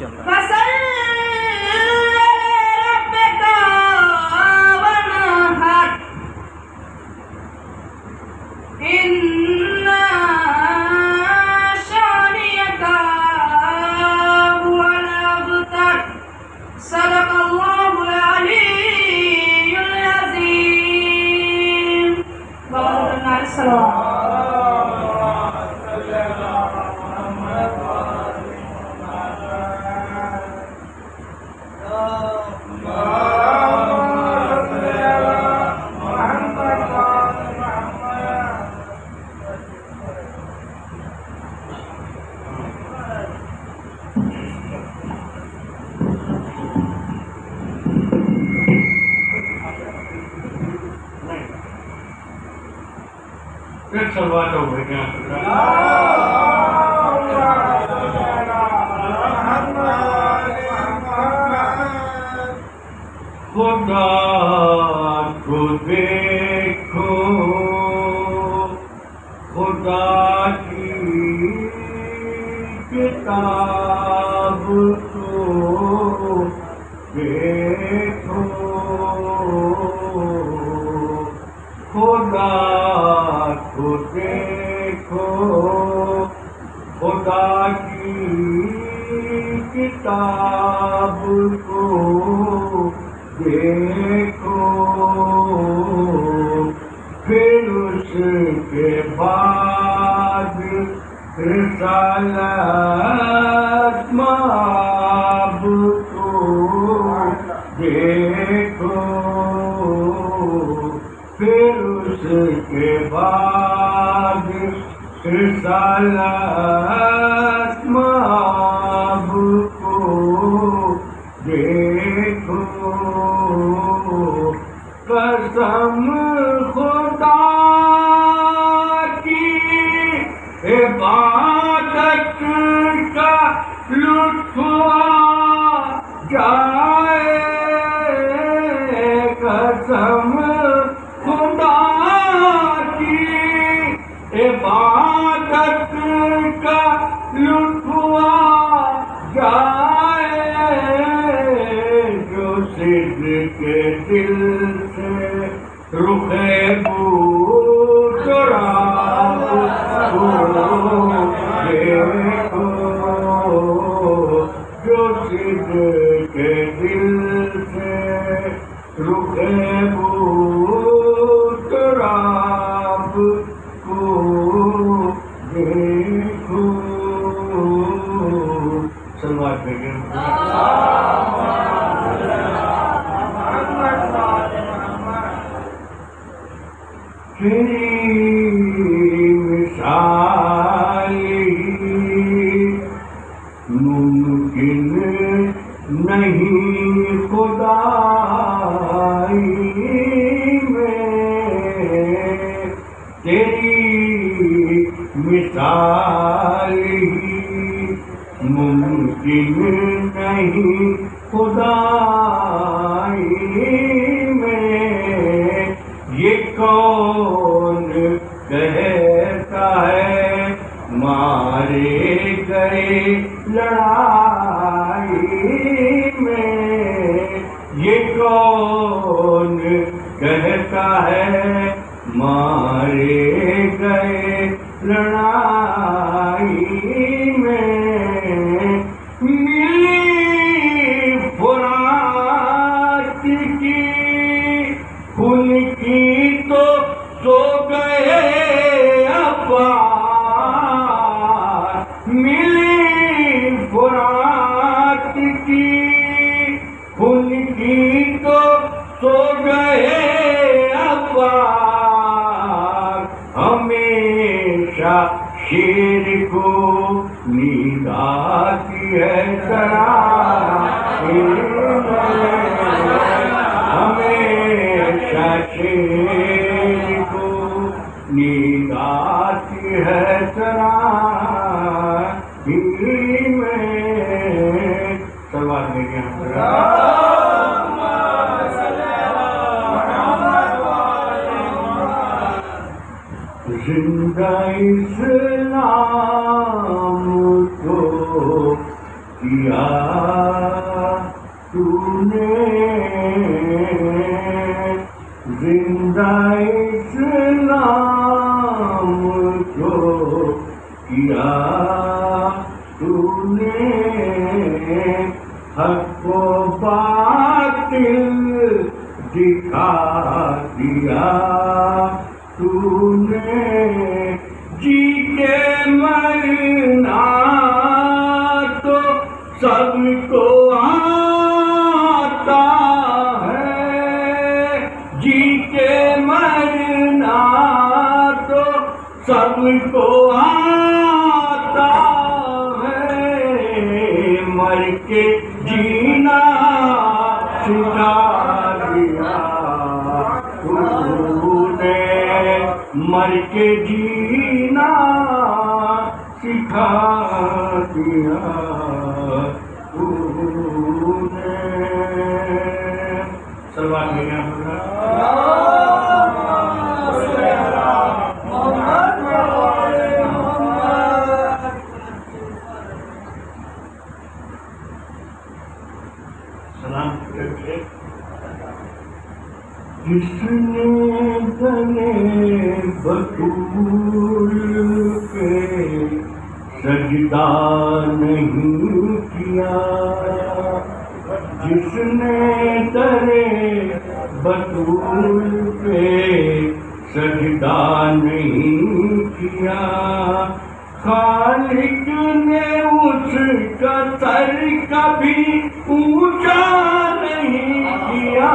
چل رہا ہے. خدا کو دیکھو خدا کی کتاب کو دیکھو خدا کو دیکھو خدا کی کتاب کو دیکھو پھر اس کے بعد رسالت مآب کو دیکھو پھر اس کے بعد رسالت مآب کو دیکھو قسم خدا کی عبادت کا لطف آ جائے قسم خدا کی عبادت کا لطف آ جائے جو صدق کے دل سے رخ بو چراب کو دیکھو جو صدق کے دل سے رخ بو چراب کو دیکھو سلوات بھیجیں تیری مثال ممکن نہیں خدائی میں تیری مثال ممکن نہیں خدائی میں یہ کون کہتا ہے مارے گئے لڑائی میں یہ کون کہتا ہے مارے گئے لڑائی میں ملی فرات کی خون کی تو سو گئے ابار ملی فرات کی خون کی تو سو گئے ابار ہمیشہ شیر کو نیند آتی ہے ہمیشہ شیر کو نیند آتی ہے میں سوال لے گیا زندہ اسلام کو کیا تو نے زندہ اسلام کو کیا تو نے حق و باطل دکھا دیا تو نے جی کے مرنا تو سب کو آتا ہے جی کے مرنا تو سب کو آتا ہے مر کے جینا سکھا دیا تو نے مر کے جینا سکھا دیا تو نے سلوات میں کیا سلام کرتے جس نے تنے بطول کے سجدہ نہیں کیا جس نے تنے بطول پہ سجدہ نہیں کیا خالق نے اس کا سر کبھی اونچا نہیں کیا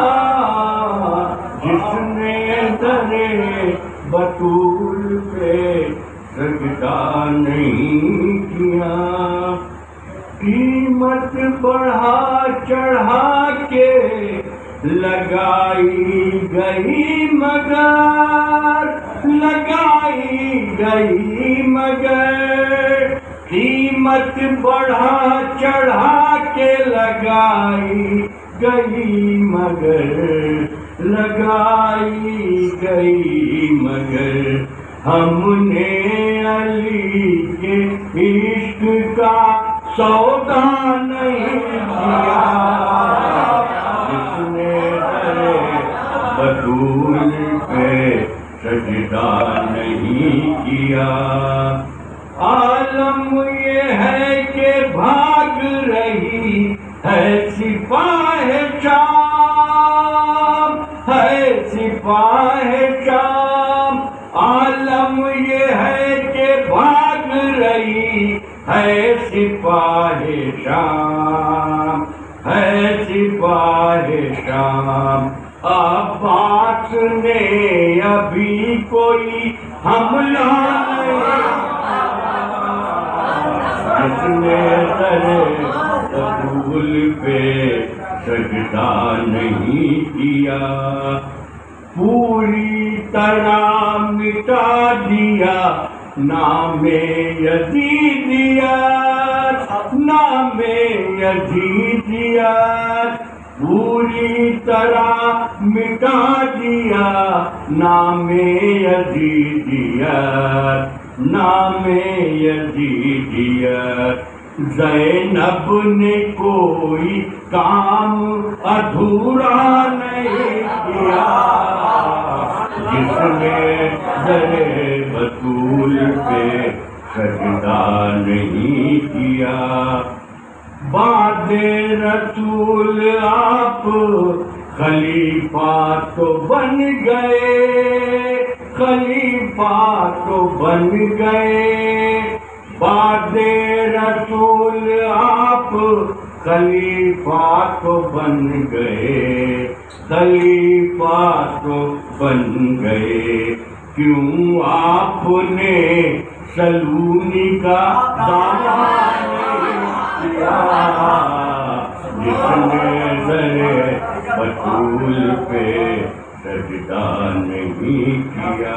جس نے درے بطول پہ سجدہ نہیں کیا قیمت بڑھا چڑھا کے لگائی گئی مگر قیمت بڑھا چڑھا کے لگائی گئی مگر ہم نے علی کے عشق کا سودا نہیں کیا جس نے بطول پہ سجدہ نہیں کیا عالم یہ ہے کہ بھاگ رہی ہے سپاہ شام عالم یہ ہے کہ بھاگ رہی ہے سپاہ شام عباس نے ابھی کوئی حملہ جس نے درے بطول پہ سجدہ نہیں کیا پوری طرح مٹا دیا نام یزیدیت پوری طرح مٹا دیا نام یزیدیت زینب نے کوئی کام ادھورا نہیں کیا جس نے درے بطول پہ سجدہ نہیں کیا بعد رسول آپ خلیفہ تو بن گئے بعد رسول آپ خلیفہ تو بن گئے کیوں آپ نے سلونی کا دامن کیا جس نے درے بطول پہ سجدہ نہیں کیا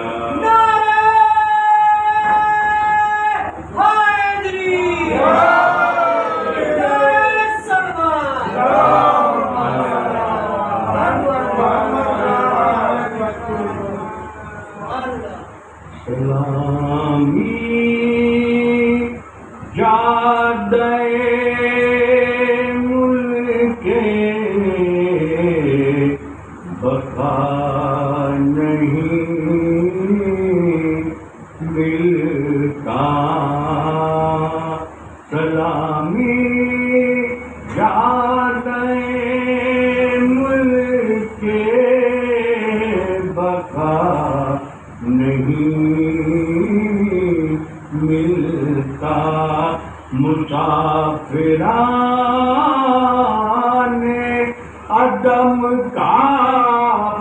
سلامی جادے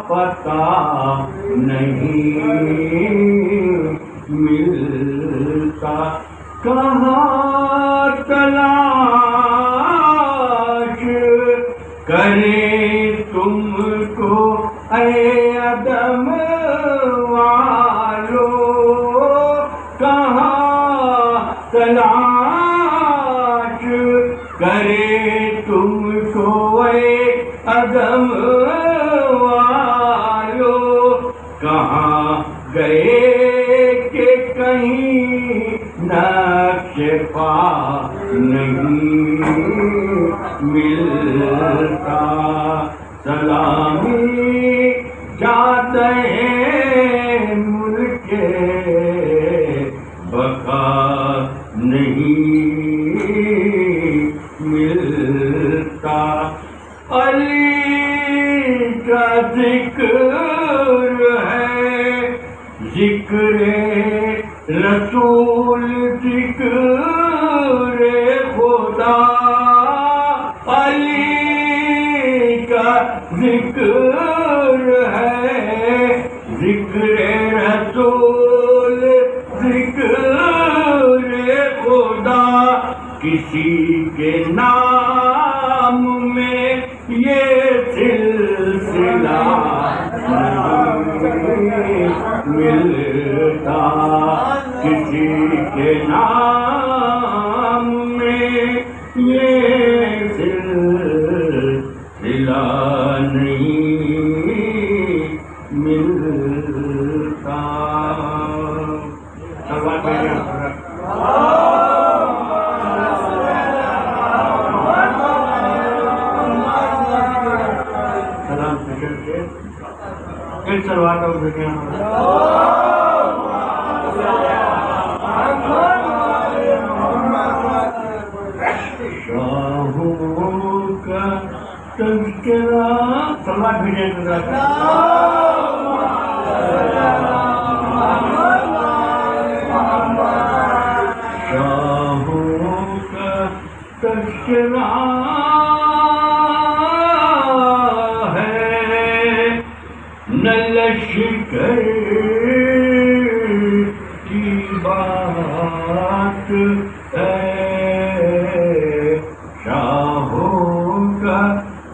پتا نہیں ملتا، کہاں تلاش کرے تم کو اے عدم والو، کہاں تلاش کرے تم کو اے عدم والو، کہاں گئے کہ کہیں نقش پا نہیں ملتا، سلامی جاتے ہیں ملک بقا نہیں ملتا، علی کا ذکر ہے ذکر رسول ذکر خدا، علی کا ذکر ہے ذکر رسول ذکر خدا، کسی کے نام میں یہ سلسلہ نہیں ملتا، کسی کے نام میں یہ سلسلہ نہیں ملتا۔ ایک سلوات اور دیکھیں شاہوں کا تذکرہ، سلوات بھیجیں شاہوں کا تذکرہ نہ لشکر کی بات ہے، شاہوں کا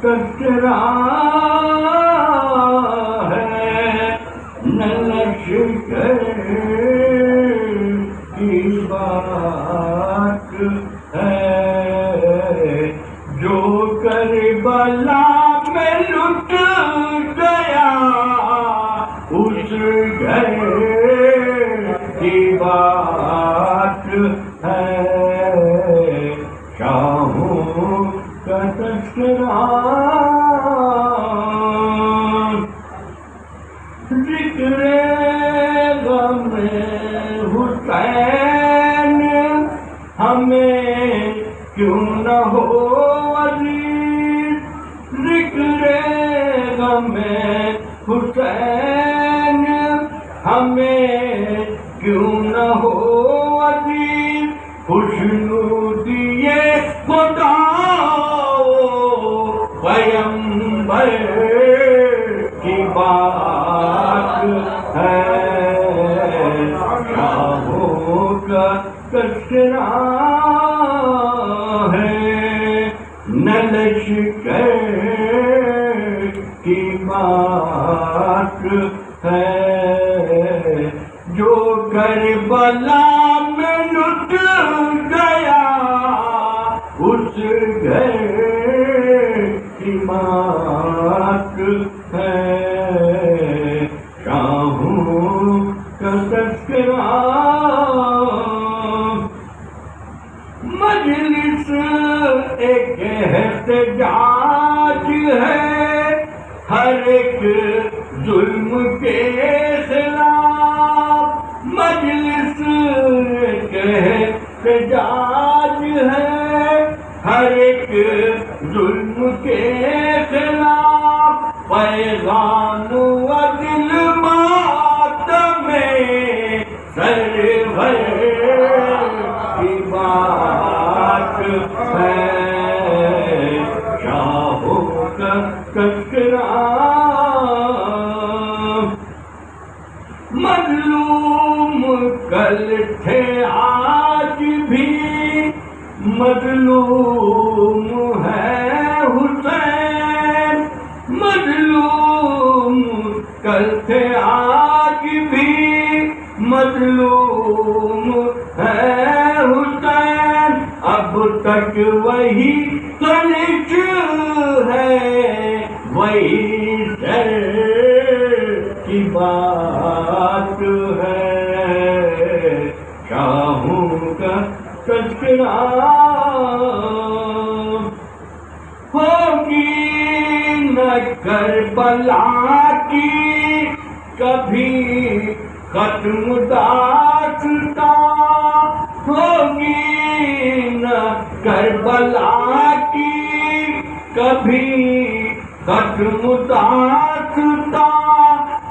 تذکرہ ہے، نہ لشکر کی بات ہے، جو کربلا میں لٹ گیا اس گھر کی بات ہے، شاہوں کا تذکرہ، ذکر غم حسین ہمیں کیوں نہ ہو عزیز، ذکر غم حسین ہمیں کیوں نہ ہو عزیز، خوشنودی خدا پیغمبر کی بات ہے، شاہوں کا تذکرہ ہے، نہ لشکر کی بات ہے، جو کربلا میں لٹ گیا اس گھر کی بات ہے، شاہوں کا تذکرہ، مجلس ایک احتجاج ہے ہر ایک ظلم کے خلاف، مجلس ایک احتجاج ہے ہر ایک ظلم کے خلاف، پیغام و دل ماتم سرور کی بات ہے، شاہوں کا تذکرہ کل تھے آج بھی مظلوم ہے حسین، مظلوم کل تھے آج بھی مظلوم ہے حسین، اب تک وہی تنش ہے، وہی سر کی بات ہے، شاہوں کا تذکرہ ہوگی نہ کربلا کی کبھی ختم داستاں، ہوگی نہ کربلا کی کبھی ختم داستاں،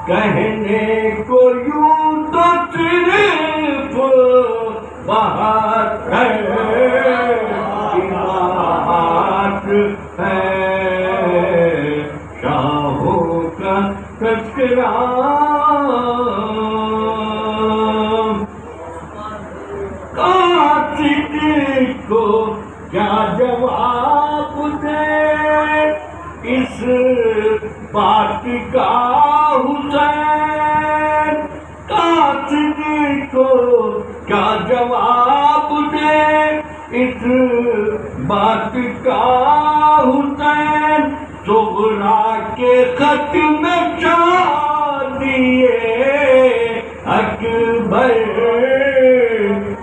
کہنے کو یوں تو صرف بات ہے، شاہوں کا تذکرہ قاصد کو کیا جواب دے اس بات کا حسین، قاصد کو کیا جواب دے اس بات کا حسین، صغرا کے خط میں شادیے اکبر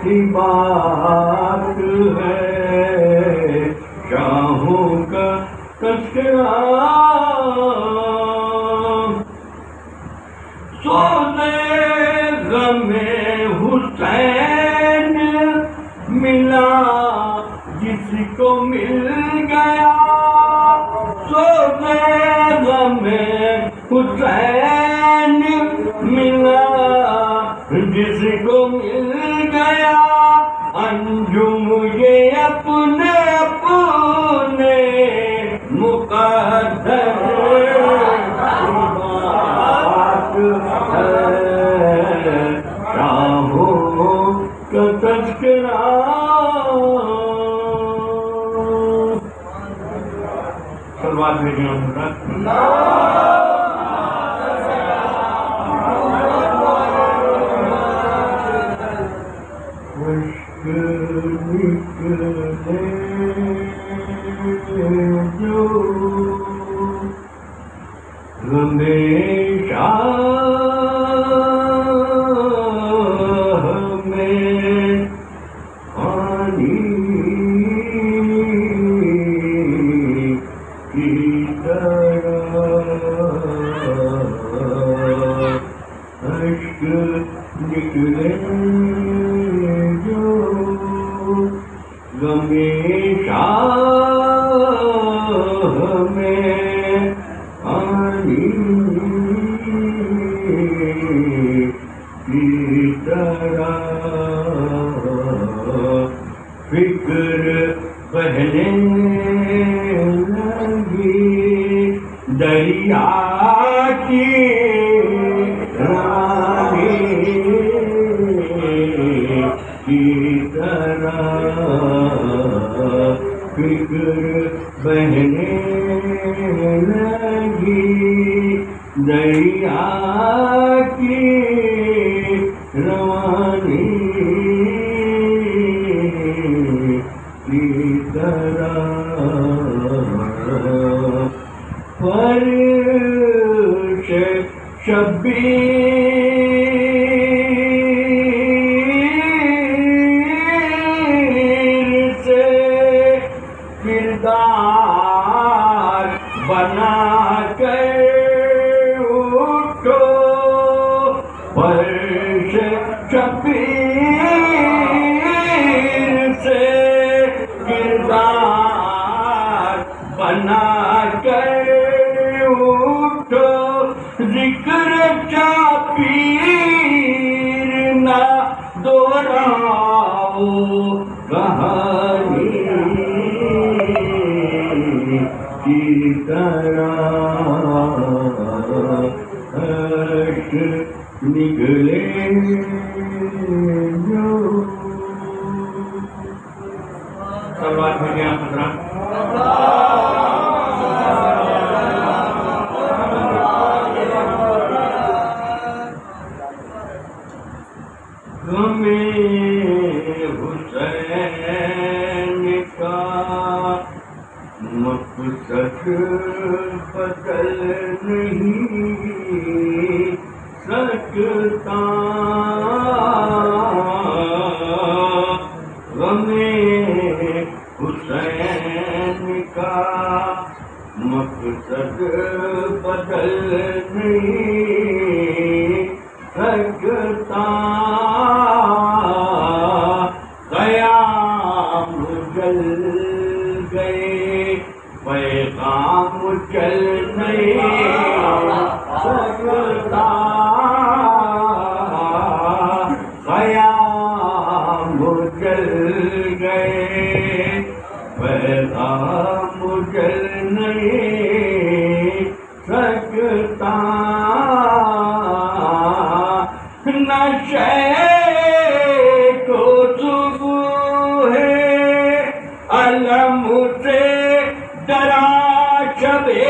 کی بات ہے، شاہوں کا تذکرہ سوزے غم حسین ملا جس کو مل گیا، سوزے غم حسین ملا جس کو مل گیا، انجم یہ اپنے اپنے مقدر بات ہے، شاہوں کا تذکرہ سلوات بھیجیں جو ہمیشہ ہمیں پانی کی طرح اشک نکلے جو ہمیشہ ہمیں پانی کی طرح فکر بہنے لگی دریا کی رانی کی طرح، فکر بہنے لگی دریا کی روانی کی طرح، فرش شبیر سے کردار بنا کر اٹھو، فرش شبیر سے کردار بنا کر اٹھو، ذکر پیر نہ دوہراؤ کہانی کی طرح، اشک نکلے نہیں سکتا غم حسین کا مقصد بدل نہیں سکتا قیام جل گئے پیغام چل نہیں سکتا قیام جل گئے پیغام چل نہیں سکتا نشے کو صبح علم سے ڈرا شبے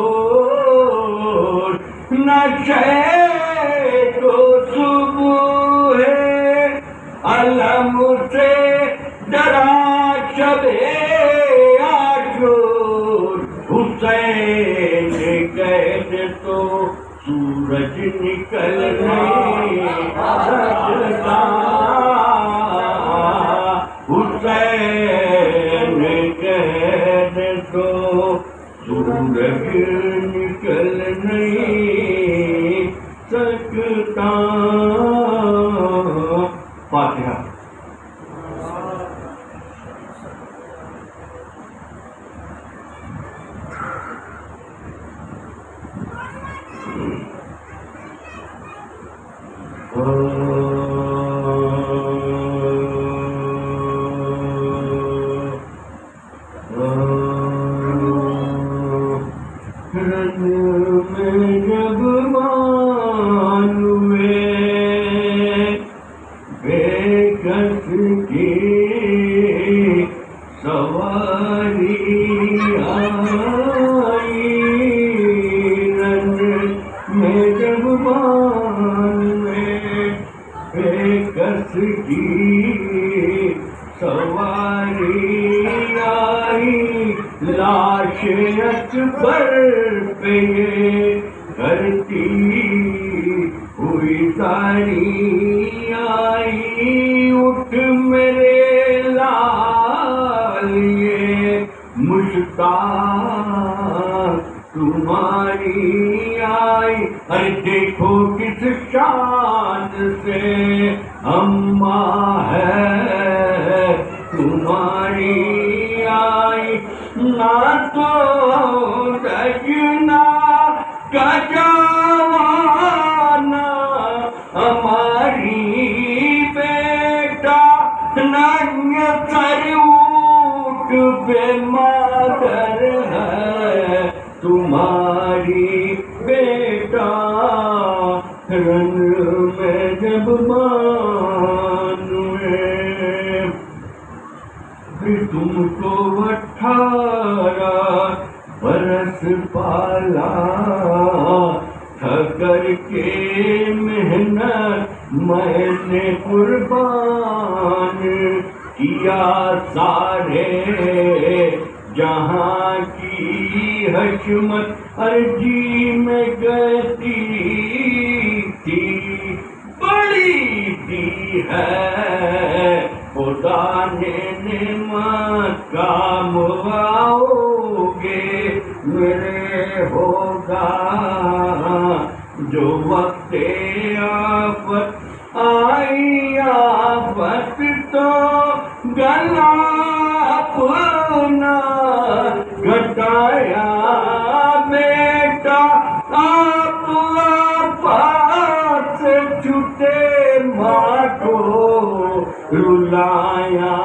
عاشور نشے کو صبح علم سے ڈرا شبے عاشور حسین قید تو سورج نکل نہیں سکتا حسین قید تو سورج نکل نہیں سکتا فاتحہ جب معلومے بے کس کی سواری آئی رنگ میں جب معلومے بے کس کی سواری آئی لاش اکبر پہ کرتی ہوئی ساری آئی اٹھ میرے لال یہ مشتاق تمہاری آئی ارے دیکھو کس شان سے اماں ہے تمہاری آئی نہ تو سجنا کا جوانا ہماری بیٹا نہ سر اٹھ بے مادر ہے تمہاری بیٹا رنگ میں جب مانوے تم کو 18 برس پالا تھا کر کے محنت میں نے قربان کیا سارے جہاں کی حشمت عرضی میں گتی تھی بڑی دی ہے خدا نے نعمت کا مواؤ گے میرے ہوگا جو وقت آفت آئی آفت تو گلا اپنا گھٹایا بیٹا آپ پاس چھٹے ماں کو رلایا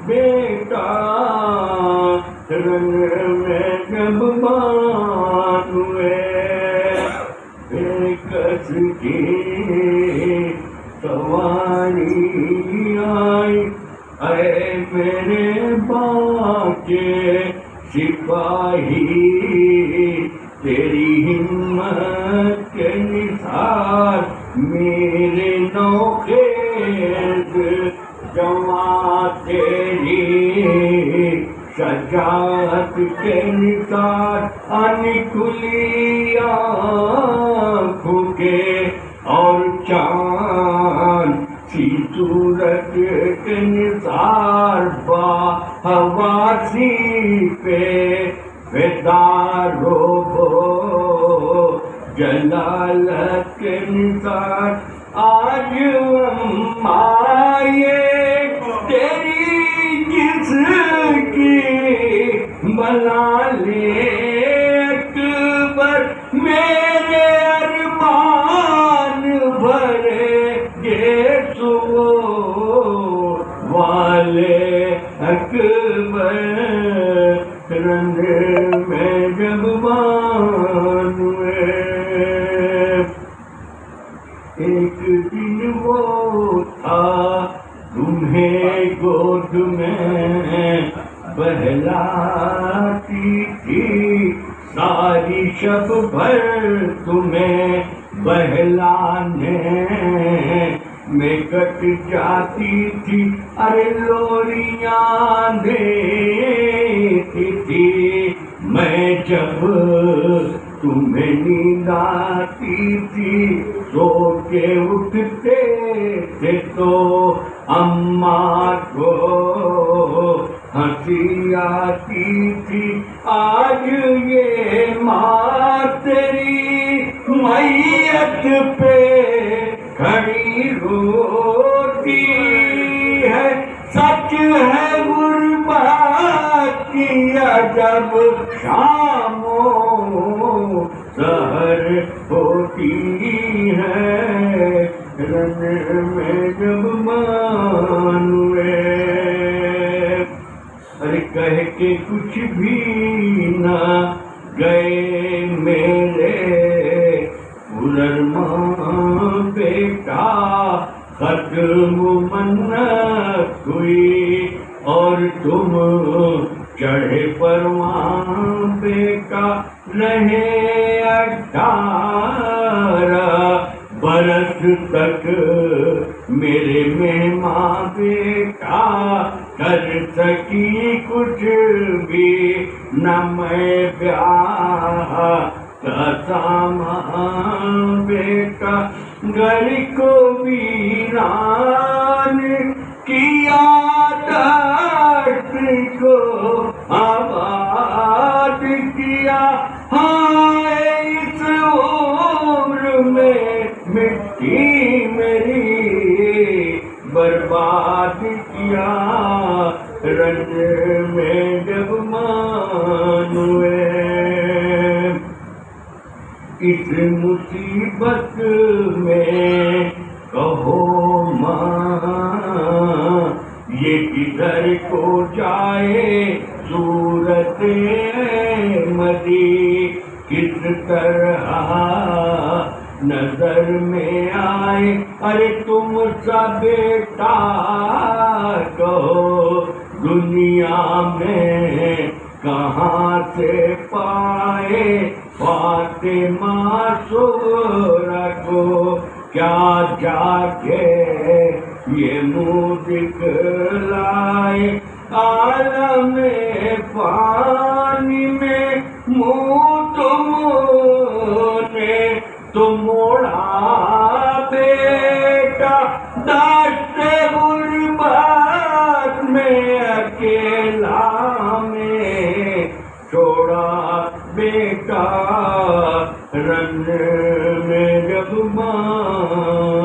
بیٹا رنگ میں جب مانوے بے کس کی سواری آئی اے میرے باقی سپاہی تیری ہمت کے نثار میرے نوخیز جوان تیری شجاعت نجات کے نثار کھلی آنکھوں کے اور چاند سی صورت کے نثار حواسی پہ بیدارو جلالت کے نثار آج ہم آئے تیری جس کی بنا لے اکبر میرے ارمان بھرے گے سو والے اکبر رنگ میں جب بانوے ایک دن وہ تھا تمہیں گود میں بہلاتی تھی ساری شب بھر تمہیں بہلانے میں کٹ جاتی تھی ارے لوریاں دیتی تھی میں جب تمہیں نیند آتی تھی سو کے اٹھتے تھے تو اماں کو ہنسی آتی تھی آج یہ ماں تیری میت پہ کھڑی روتی ہے سچ ہے غربت کی عجب شام و سحر ہوتی ہے رن میں جب مانوے ارے کہہ کے کچھ بھی نہ گئے میرے ماں بیٹا ختم منت ہوئی اور تم چڑھے پروان بیٹا رہے 18 برس تک میرے مہمان بیٹا کر سکی کچھ بھی نہ میں بیاہ کا سامان بیٹا گھر کو ویران کیا دشت کو آباد کیا ہائے اس عمر میں مٹی میری برباد کیا رنج میں جب مانوے اس مصیبت میں کہو ماں یہ کدھر کو جائے صورت احمدی کس طرح نظر میں آئے ارے تم سا بیٹا کہو دنیا میں کہاں سے پائے فاطمہ سغرا کو کیا جا کے یہ منہ دکھلائے عالم پانی میں منہ تم نے تو موڑا بیٹا دشت غربت میں اکیلا میں چھوڑا بیٹا رنگ میں جب مانوے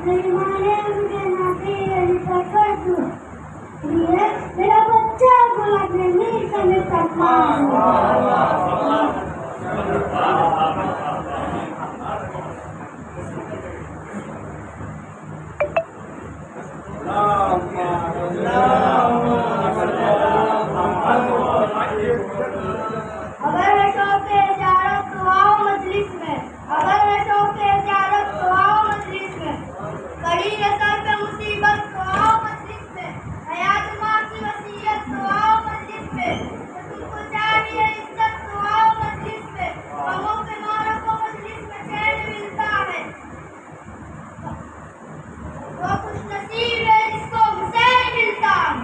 میری ماں نے مجھے ناکی علی کا کر دو میرا بچہ گلاب نے نہیں کرنے تک اگر میں شوق کے اجارت تو آؤ مجلس میں اگر میں شوق کے اجارت تو آؤ مجلس میں کڑی نظر پہ مصیبت تو آؤ مجلس میں حیات ماں کی وصیت تو آؤ مجلس میں تم کو چاہیے عزت تو آؤ مجلس میں غموں کے ماروں کو مجلس میں چین ملتا ہے وہ خوش نصیب ہے جس کو حسین ملتا ہے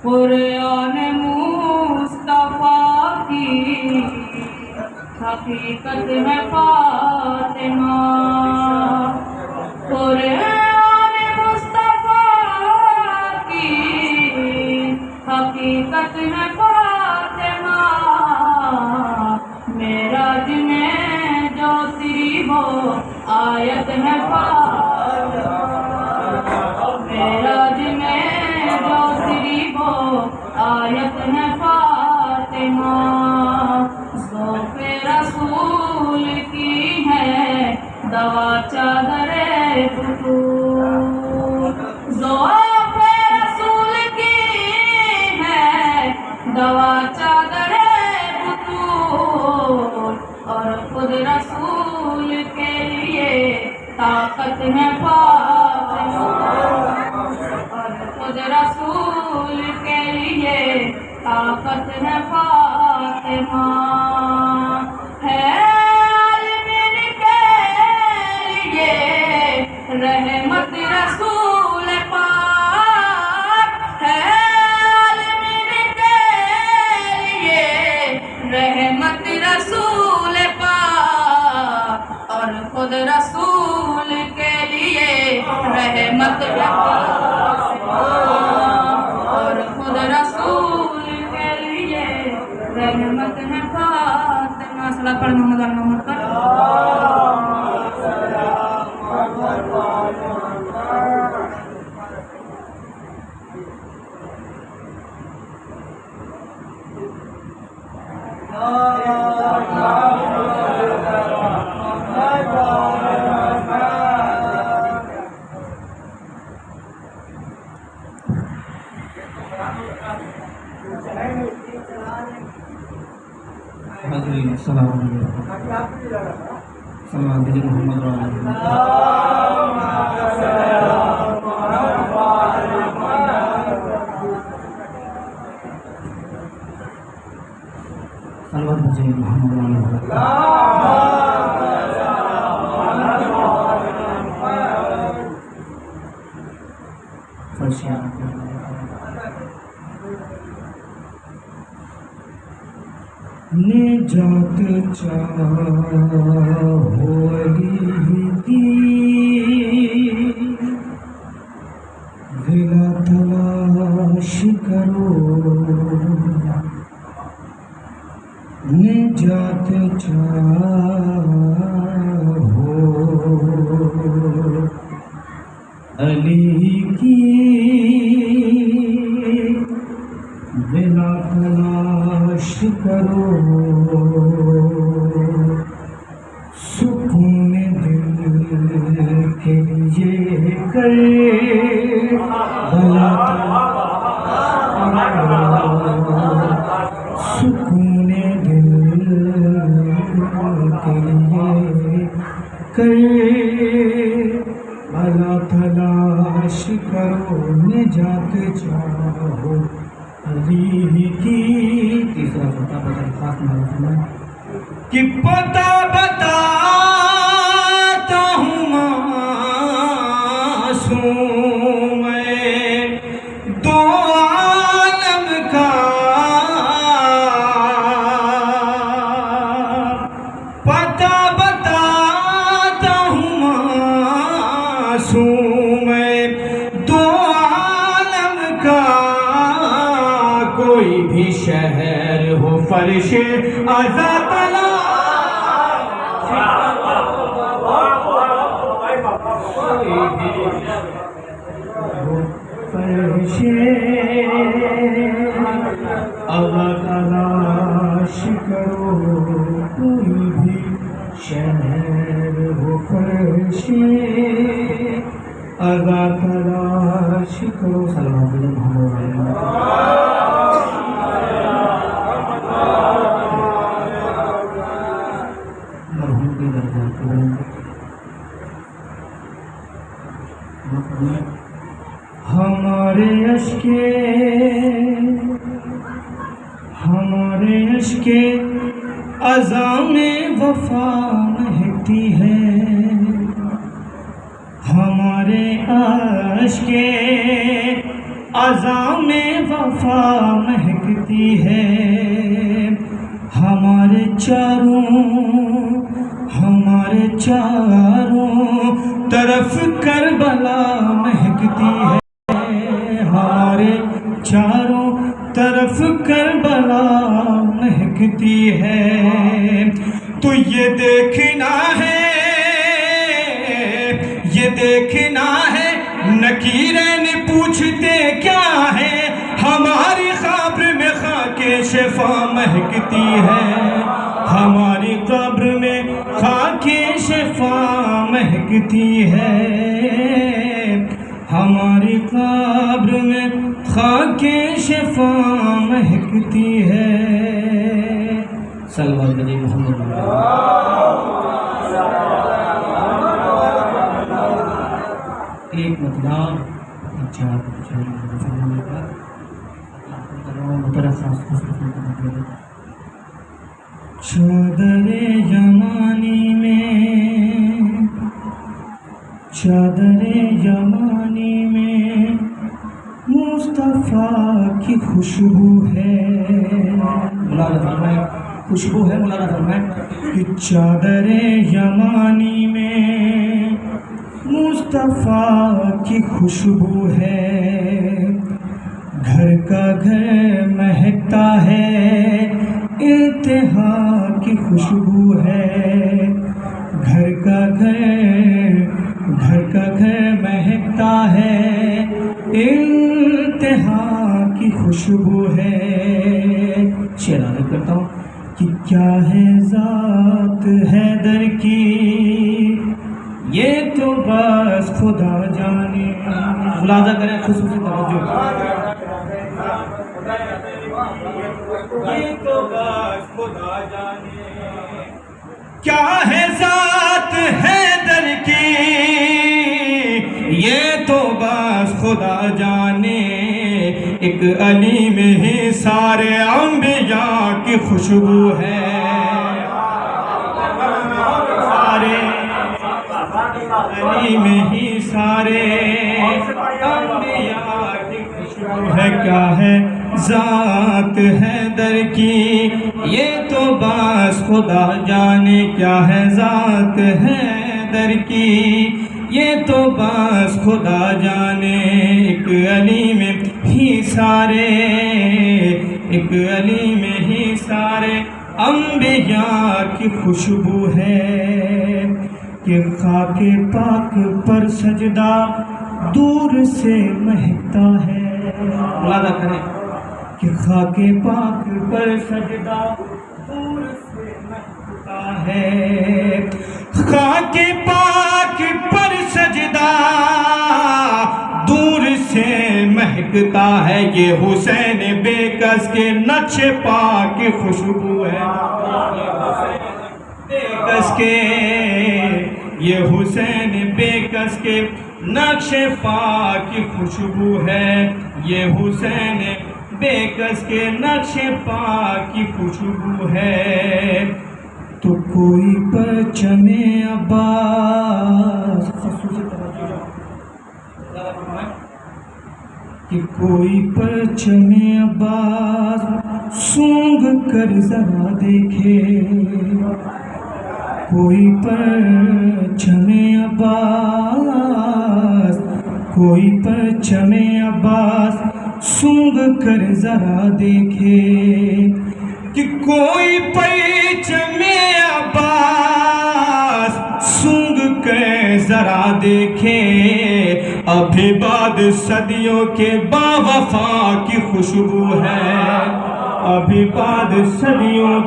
قرآن مصطفیٰ کی حقیقت ہے فاطمہ قرآن مصطفیٰ کی حقیقت ہے فاطمہ معراج میں جو تیری وہ آیت ہے فاطمہ معراج میں جو تیری وہ آیت ہے فاطمہ ذوق رسول کی ہے دوا چادر فتور ذوق رسول کی ہے دوا چادر فتور اور خود رسول کے لیے طاقت ہے فاطمہ اور خود رسول کے لیے طاقت ہے فاطمہ ہے عالمین کے لیے رحمت رسول پاک ہے عالمین کے لیے رحمت رسول پاک اور خود رسول کے لیے رحمت اور خود رسول کے لیے رحمت ہے فاطمہ صلی اللہ علیہ السلام علیکم سلام علیکم محمد نجات چاہو علی کی ولا تلاش کرو نجات چاہو علی کی بلا تلاش کرو سکون دل کے لیے کرے بلا سکون دل کے لیے کرے بلا تلاش کرو نجات چاہو علی کی تیسرا پتا بتا خاص نام کہ پتا بتاتا ہوں معصوم میں دو عالم کا پتا بتاتا ہوں شہر ہو فرش ازا تلاش فرش ازا تلاش کرو کوئی بھی شہر ہو فرش ازا تلاش کرو. سلام علیکم مرحوم کی درجات ہمارے عشق عزام وفا مہکتی ہے. ہمارے عشق عزام وفا مہکتی ہے. ہمارے چاروں طرف کربلا مہکتی ہے. ہمارے چاروں طرف کربلا مہکتی ہے. تو یہ دیکھنا ہے نکیرین پوچھتے کیا ہے. ہماری قبر میں خاک شفا مہکتی ہے. ہماری قبر میں خاک شفا مہکتی ہے. ہماری قبر میں خاک شفا مہکتی ہے. صلی اللہ علیہ محمد. ایک مطلب چادر یمانی میں مصطفیٰ کی خوشبو ہے. مولانا فرمائے خوشبو ہے. مولانا فرمائے کہ چادر یمانی میں مصطفیٰ کی خوشبو ہے. گھر کا گھر مہکتا ہے انتہا کی خوشبو ہے. گھر کا گھر مہکتا ہے انتہا کی خوشبو ہے. شعر عرض کرتا ہوں کہ کیا ہے ذات حیدر کی یہ تو بس خدا جانے. ملاحظہ کریں خصوصی توجہ. یہ تو بس خدا جانے. کیا ہے ذات حیدر کی یہ تو بس خدا جانے. ایک علی میں ہی سارے انبیاء کی خوشبو ہے. علی میں ہی سارے انبیاء کی خوشبو ہے. کیا ہے ذات حیدر کی یہ تو بس خدا جانے. کیا ہے ذات حیدر کی یہ تو بس خدا جانے. ایک علی میں ہی سارے انبیاء کی خوشبو ہے. کہ خاک پاک پر سجدہ دور سے مہکتا ہے. ملاحظہ کریں کہ خاک پاک پر سجدہ دور سے مہکتا ہے. خاک پاک پر سجدہ دور سے مہکتا ہے. یہ حسین بے کس کے نقش پا کی خوشبو ہے. یہ حسین بے کس کے نقش پا کی خوشبو ہے. یہ حسین بے کس کے نقش پا کی خوشبو ہے. تو کوئی پرچم عباس کہ کوئی پرچم عباس سونگ کر ذرا دیکھے. کوئی پرچم عباس سونگ کر ذرا دیکھے کہ کوئی پرچم عباس سونگ کر ذرا دیکھے ابھی بعد صدیوں کے باوفا کی خوشبو ہے ابھی بعد صدیوں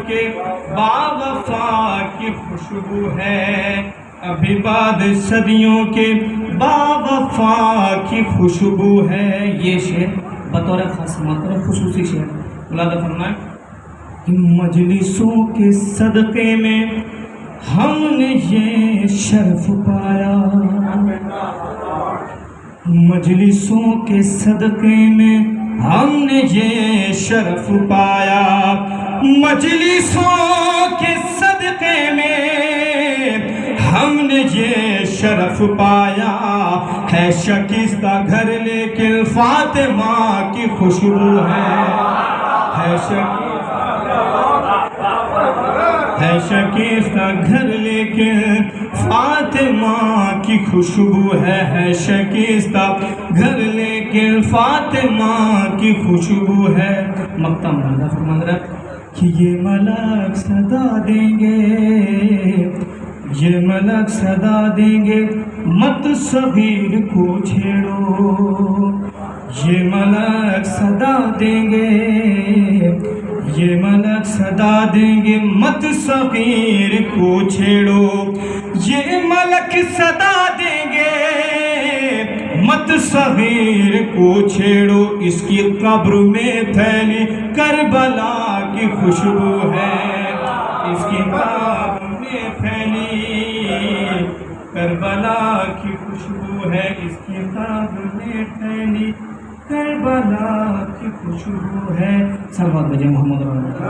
کے باوفا کی خوشبو ہے ابھی بعد صدیوں کے باوفا کی خوشبو ہے یہ شعر بطور خاص بطور خصوصی شعر ملاحظہ فرمائیں کہ مجلسوں کے صدقے میں ہم نے یہ شرف پایا مجلسوں کے صدقے میں ہم نے یہ شرف پایا مجلسوں کے صدقے میں ہم نے یہ شرف پایا ہے شکستہ گھر لیکن فاطمہ کی خوشبو ہے شکستہ گھر لیکن فاطمہ کی خوشبو ہے شکستہ گھر لیکن فاطمہ کی خوشبو ہے مقطع ملاحظہ فرما رہا کہ یہ ملک صدا دیں گے مت صغیر کو چھیڑو یہ ملک صدا دیں گے مت صغیر کو چھیڑو یہ ملک صدا دیں گے مت صغیر کو چھیڑو اس کی قبر میں پھیلی کربلا کی خوشبو ہے اس کی قبر میں پھیلی کربلا کی خوشبو ہے اس کی قبر میں پھیلی کربلا کی خوشبو ہے صلوات بجے محمد رسول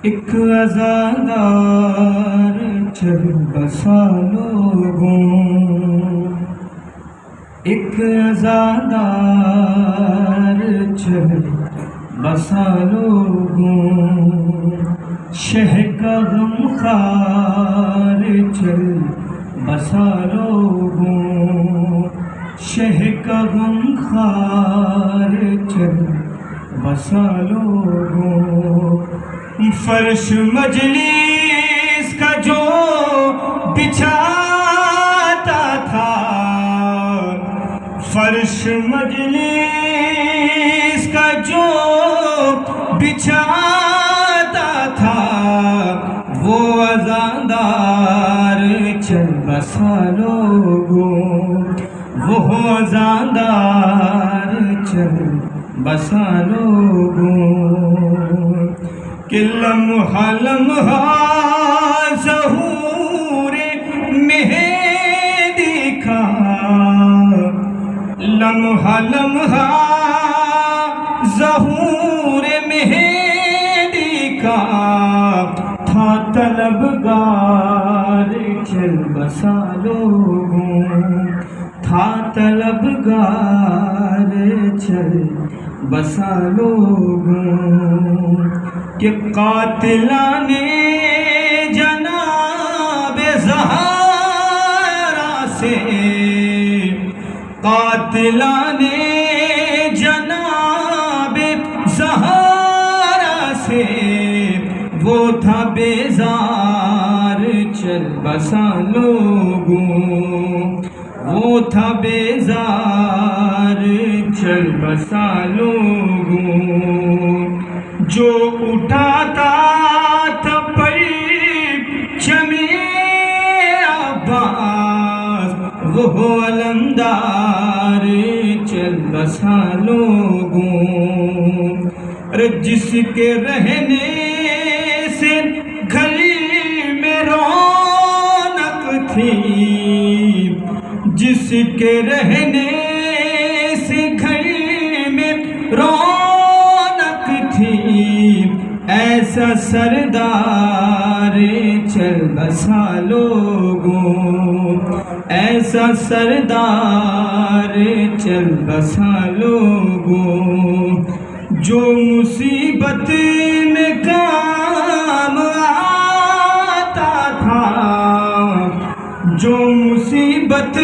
ایک عزادار چل بسا لوگوں ایک عزادار چل بسا لوگوں شہ کا غم خار چل بسا لوگوں شہ کا غم خار چل بسا لوگوں فرش مجلس کا جو بچھاتا تھا فرش مجلس کا جو بچھاتا تھا وہ عزادار چل بسا لوگوں وہ عزادار چل بسا لوگوں کہ لمحہ لمحہ ظہور مہدی کا لمحہ لمحہ ظہور مہدی کا تھا طلبگار چل بسا لوگوں تھا طلبگار چل بسا لوگوں کہ قاتلان جناب زہرا سے قاتلان جناب زہرا سے وہ تھا بیزار چل بسا لوگوں وہ تھا بیزار چل بسا لوگوں جو اٹھاتا تھا پرچم عباس وہ علمدار چل بسا لوگوں جس کے رہنے سے گھر میں رونق تھی جس کے رہنے سے گھر ایسا سردار چل بسا لوگوں، ایسا سردار چل بسا لوگوں، جو مصیبت میں کام آتا تھا، جو مصیبت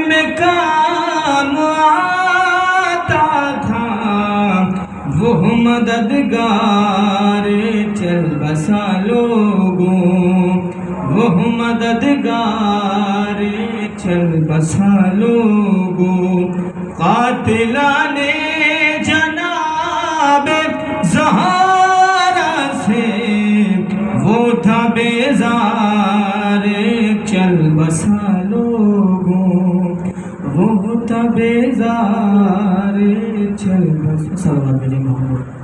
میں کام آتا تھا، وہ مددگار چل بسا لوگوں، وہ مددگار چل بسا لوگوں، قاتلان جناب زہرا سے وہ تھا بیزار چل بسا لوگوں، وہ تھا بیزار چل بسا. صلوات علی محمد.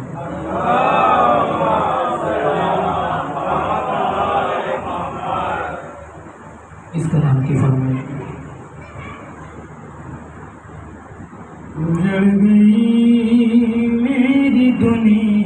اس کلام کی فرمائش اجڑ گئی میری دنیا